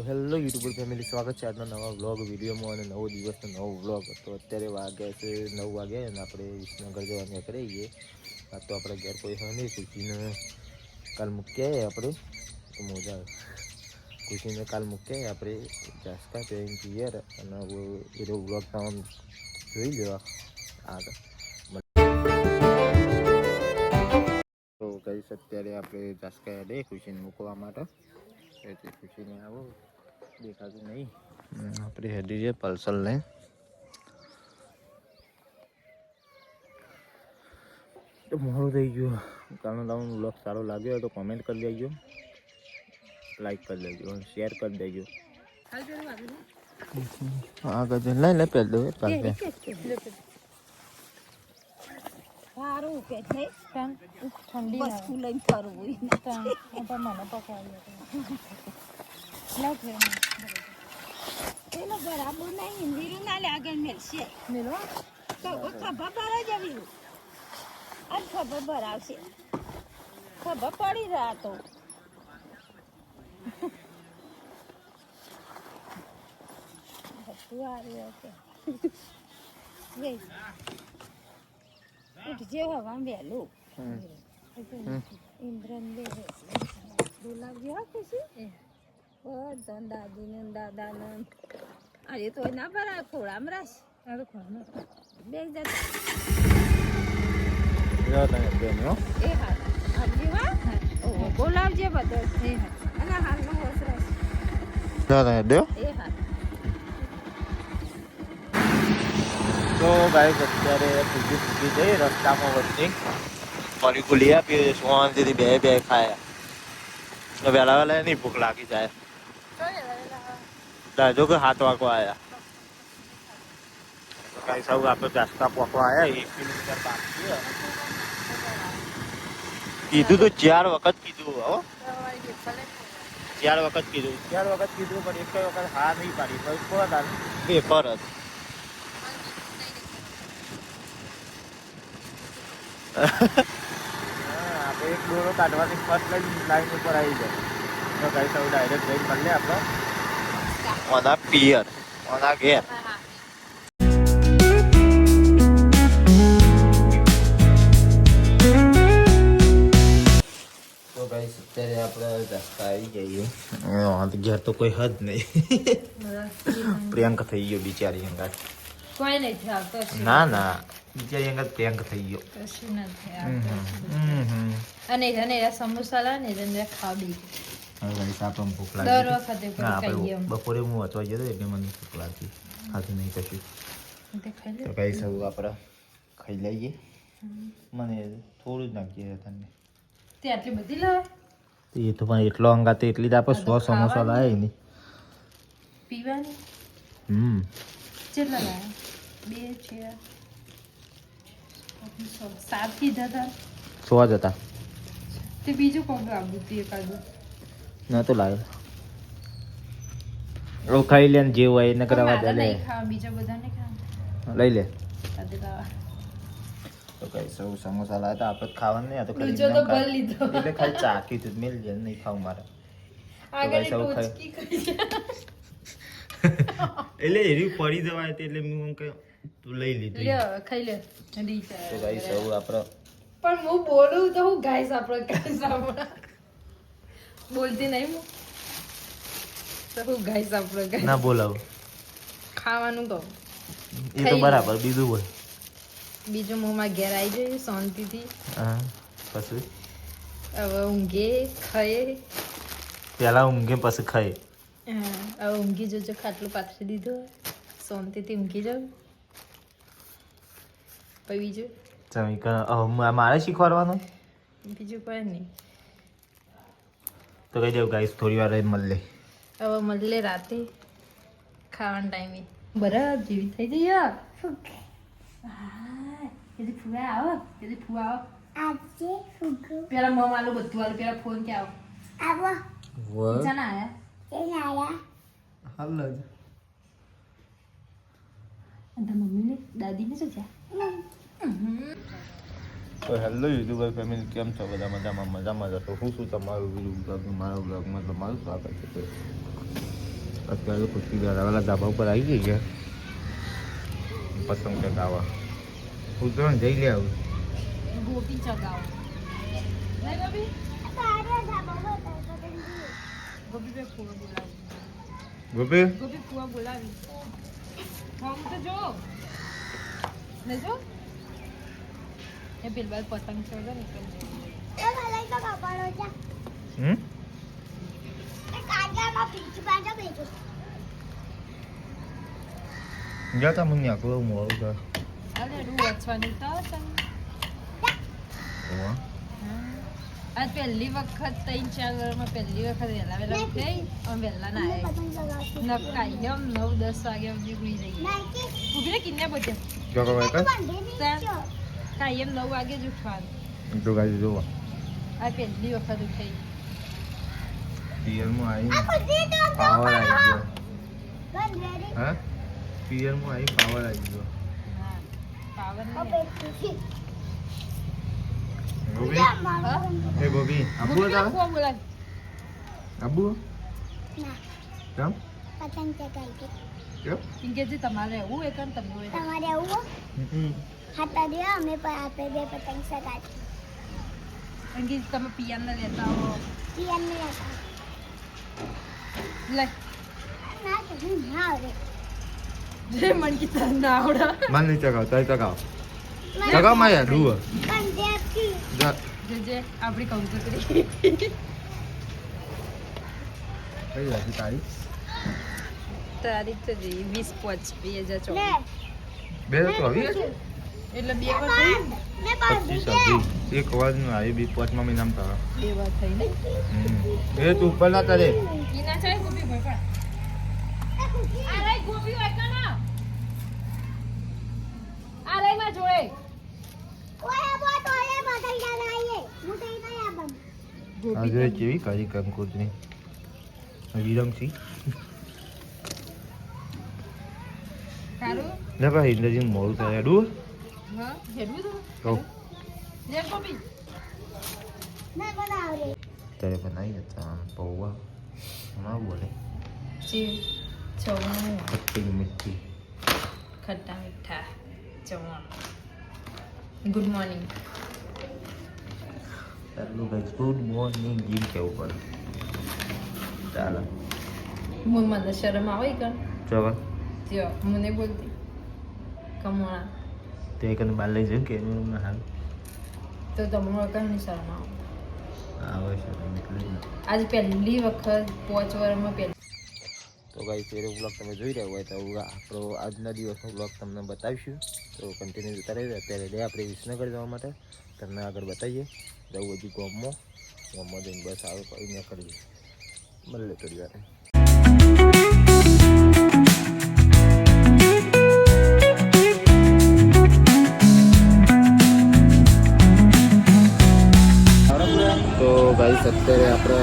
Hello YouTuber family, સ્વાગત છે આજના નવા વ્લોગ વિડીયોમાં અને નવો દિવસનો નવો વ્લોગ. તો અત્યારે વાગ્યા છે 9 વાગ્યા અને આપણે વિસનગર જવા કરીએ. આ તો આપણે ઘર કોઈ હોય નહીં, ખુશીને કાલ મૂક્યા આપણે તો મોજા ખુશીને કાલ મૂક્યા આપણે જાસકા પેન પિયર અને એનો વ્લોગ તમે જોઈ લેવા આગળ. તો કઈ અત્યારે આપણે જાસકા દે ખુશીને મૂકવા માટે. ખુશીને આવો દેખાતું નહીં, આપણે હેડી છે પલ્સર લઈને. તો મોડું થઈ ગયું. કારણે તમને વ્લોગ સારો લાગ્યો હોય તો કોમેન્ટ કરી દેજો, લાઈક કરી દેજો અને શેર કરી દેજો. આગળ જઈને લઈ લે પહેલ દો સારું કે છે ઠંડી વસ્તુ લઈને ફરવું મને પકવાડી પેલો બરાબર નહીં વીરું ના લાગે મેળશે તો ખબર પડે જ વીરું આજ ખબર ભરાવશે, ખબર પડી રહ્યા તો ઉઠજે હવા વહેલું ઇન્દ્રન બોલાવજો ખુશી બધા દાદીને દાદાને અરે તો ના ભરાય ખોળામાં રાસ બે એ હાલ આવજો હા બોલાવજે બધો અને હાલમાં હોશ રાસ એ હાલ. તો ગાઈસ અત્યારે પૂજી જઈ રસ્તામાં વચ્ચે ફરી ખુલી આપી શાંતિથી બે ખાયા. તો વહેલા નહીં ભૂખ લાગી જાય. જો કે 7 વાગવા આવ્યા. તો ગાઈસ હવે આપણે જાસકા પોકવા આવ્યા. 1 કિલોમીટર બાકી છે. કીધું તો 4 વખત કીધું. હો 4 વખત કીધું પણ એક વખત હા નહીં પાડી. પેપર જ આપણે એક દોરો કાઢવાની ફર્સ્ટ લાઈન ઉપર આવી જાય. તો ગાઈસ હવે ડાયરેક્ટ જઈને મળીએ આપણે ઓના પિયર ઓના ઘેર. તો ગાઈસ અત્યારે આપણે જાસકા આવી જઈએ. ઘેર તો કોઈ હદ નહીં. પ્રિયંક થઈ ગયો બિચારી અંગાત. કોઈ નથી આવતો ના બિચારી અંગાત પ્રિયંક થઈ ગયો. કશું નથી આવતો અને સમોસા લા ને એને ખાવી ભૂખ લાગી. દર વખતે બપોરે હું વાંચવા ગયો એટલે મને ભૂખ લાગી. ખાધું નહીં કશું. તો કઈ સૌ આપણે ખાઈ લઈએ. મને થોડું જ નાખીએ તને. તે આટલી બધી લાવે એ તો પણ એટલો અંગાતે એટલી જ આપણે 100 સમોસા લાવે નહીં પીવાની. કેટલા લાવે? 2 છે 7 કીધા હતા. 100 જ હતા. તે બીજું કોણ આવ્યું હતું એકાદું ના તો લાવે ઓ ખાઈ લે જે હોય એને કરાવવા દે. લે બીજા બધા ને ખા લઈ લે. સાથે લાવા તો કઈ સૌ સમોસા લાવ્યા હતા. આપણે ખાવાનું નહીં. આ તો બીજો તો ભર લીધો એટલે ખાલી ચાખી તું મેલ જે નહીં ખાવું મારે. આગળ ટોચકી કરી એટલે એરી પડી જવાય એટલે હું કે તું લઈ લીધું. લે ખાઈ લે ઠંડી છે. તો ગાઈસ સૌ આપણે પણ હું બોલું તો હું ગાઈસ આપણે બોલતી નહીં હું તો હું ગાઈસ આપણે ના બોલાવ ખાવાનું કહું એ તો બરાબર. બીજું બોલ. બીજું મોંમાં ઘેર આવી જાય શાંતિથી. હા પછી હવે ઊંઘે ખાય. પેલા ઊંઘે પછી ખાય. હવે ઊંઘી જોજો. ખાટલું પાથરી દીધું શાંતિથી ઊંઘી જાવ. પછી બીજું મારે શીખવાડવાનું બીજું કોઈ નહીં. તો કહી દઉં ગાઈસ થોડી વાર મળે. હવે મળે રાતે ખાવાના ટાઈમે. બરાબર જેવી થઈ જઈએ. ફુવા આવો ફુવા આવો. પેલા મમ આલું બધું આલું. પેલા ફોન કે આવો ના આયા હાલ મમ્મી ને દાદી ને શું છે. તો હેલો યુટ્યુબર ફેમિલી, કેમ છો બધા? મજામાં જ. તો હું શું તમારું મારા બ્લોગમાં તમારું સ્વાગત છે. અત્યારે ખુશી ઘરવાળા ધાબા ઉપર આવી ગઈ છે પતંગ ચગાવવા. ઉતરણ જઈ લે આવું. ગોપી ચગાવો નહીં ગોપી ગોપી બે ફૂવા બોલાવી ગોપી ગોપી ફૂવા બોલાવી ફોર્મ તો જો નહીં જો એ પેલ બાદ પતંગ ચગાવે ને જતા મને આકલો મોડું કર. અરે રૂ વચવાની તો આજ પહેલી વખત 3-4 વર્ષમાં પહેલી વખત વહેલા વહેલા ઉઠી અમે વહેલા ના આવ્યા નપકાઈ એમ 9-10 વાગે અમને ઉઈ જઈએ ઉભી કિન્ને બોતે જો કવાય કર કાંઈ એમ 9 વાગે જ ઉઠવાનું તો ગાડી જોવા આ પહેલી વખત ઉઠી પિયરમાં આવી પાવર આવી ગયો. હા પિયરમાં આવી પાવર આવી ગયો. હા પાવર ગોપી એ ગોપી આબુ હતા બોલાવી આબુ કેમ પતંગ ચગાઈ ગઈ. કેમ ઇંગેજી તમારે એવું હોય કે તમને હોય તમારે આવું હાથા દે અમે પણ આપણે બે પતંગ ચગાવી. ઇંગેજી તમે પિયાને લેતા હો પિયરને હતા લે ના તો હું ના આવે જે મન કી તર ના આવડા માન નહીં ચગાવ તાઈ ચગાવ ચગાવ માં યાર રૂ પણ દેખી જા જે આપણી કંકોત્રી કઈ હતી તારી તારીખ તો જઈ 20/5/2024 લે બે તો આવી છે એટલે બે વાર પણ થઈ મે પણ 25 એક વાર નું આવી બી પાંચમા મહિનામાં તારા. બે વાર થઈ ને એ તું ઉપર ના તારે ઈ ના ચાય ગોપી ભાઈ પણ આ રે ગોપી હોય કના આ રે માં જોડે ઓય બો તો એ પતંગ ચગાઈએ હું કઈ કઈ આપમ આજે કેવી કાળી કંકોત્રી વિરમસી કારું ને ભાઈ ઇન્દ્રજીન મોડું થાય અડું હા હેડવું તો કહું લે ગોપી ના બનાવે ત્યારે બનાવી હતા પૌવા ના બોલે ચી ચવણ ખટ્ટી મીઠી ખટ્ટા મીઠા ચવણ ગુડ મોર્નિંગ એટલું ભાઈ ગુડ મોર્નિંગ જીમ કેવું પડે ચાલો મને શરમ આવે કર ચલો જો મને બોલતી કમોણા તે કને બાર લઈ જઉં કે એનું હાલ તો તમને કઈ શરમ આવે આવે છે એટલે જ ને. આજ પહેલી વખત 5 વર્ષમાં પહેલી તો ગાઈસ એ વ્લોગ તમે જોઈ રહ્યા હોય તો આપણો આજના દિવસનો વ્લોગ તમને બતાવીશું તો કન્ટિન્યુ જોતા રહેજો. અત્યારે લે આપણે વિસનગર જવા માટે તમને આગળ બતાવીએ જવું હજી ગામમાં જઈને બસ આવે પછી ને કરીએ મળે થોડી વાર. તો ગાઈસ અત્યારે આપણે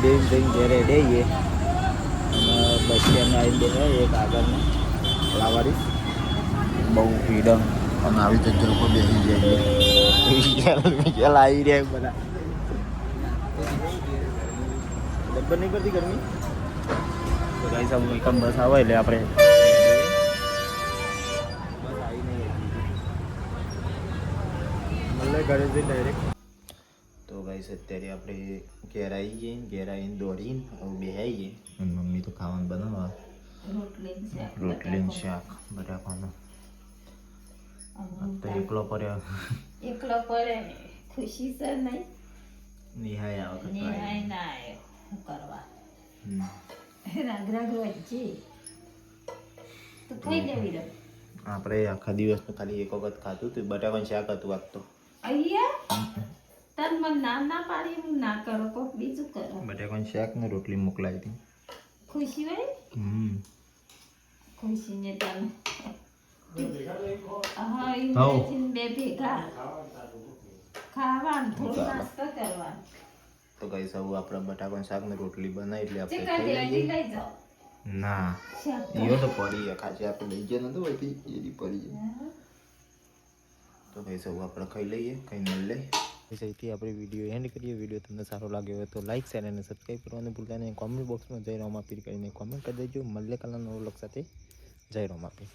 લઈ જઈને ઘરે દઈએ બસ સ્ટેન્ડ આવીને બેસે એક આગળના લાવારી બહુ ફ્રીડમ અને આવી જગ્યા લોકો બેસી જાય વિચાર આવી રહ્યા બધા ડબ્બર નહીં કરતી ગરમી તો ગાઈસ આવું એકમ બસ આવે એટલે આપણે બસ આવી નહીં મળે ઘરે જઈને ડાયરેક્ટ. તો ગાઈસ અત્યારે આપણે ઘેર આવી જઈએ ઘેર આવીને દોડીને હવે બેસાઈ જઈએ અને મમ્મી તો ખાવાનું બનાવવા રોટલી ને શાક બટાકાનું તો એકલો પડ્યો એકલો પડે ખુશી છે નહીં નિહાય આ વખત નિહાય ના આવ્યો શું કરવા હમ. રાગ રાગ વચ્ચે તો ખાઈ જવી રહ્યો આપણે આખા દિવસમાં ખાલી એક વખત ખાધું હતું બટાકાનું શાક હતું આજ તો અહીંયા તન મને નામ ના પાડી હું ના કરો કોક બીજું કરો બટાકાનું શાક ને રોટલી મોકલાવી હતી. ખુશી હોય ખુશીને તને હા ઇન્દ્રજીન બે ભેગા ખાવાનું થોડું નાસ્તો કરવાનો તો કઈ સૌ આપણે બટાકાનું શાક ને રોટલી બનાવી એટલે આપણે ચિકન ખાઈ લઈએ. લઈ જાઓ ના શાક ઈયો તો પડી ગયા ખાસી આપણે લઈ ગયા નતું હોતી એની પડી જાય તો કઈ સૌ આપણે ખાઈ લઈએ ખાઈને લઈ અહીંથી આપણે વિડીયો એન્ડ કરીએ. વિડીયો તમને સારો લાગ્યો હોય તો લાઈક શેર અને સબસ્ક્રાઈબ કરવાનું ભૂલતા નહીં. કોમેન્ટ બોક્સમાં જય રામ આપી કરીને કોમેન્ટ કરી દેજો. મળીએ કાલના નવો વ્લોગ સાથે. જય રામ આપી.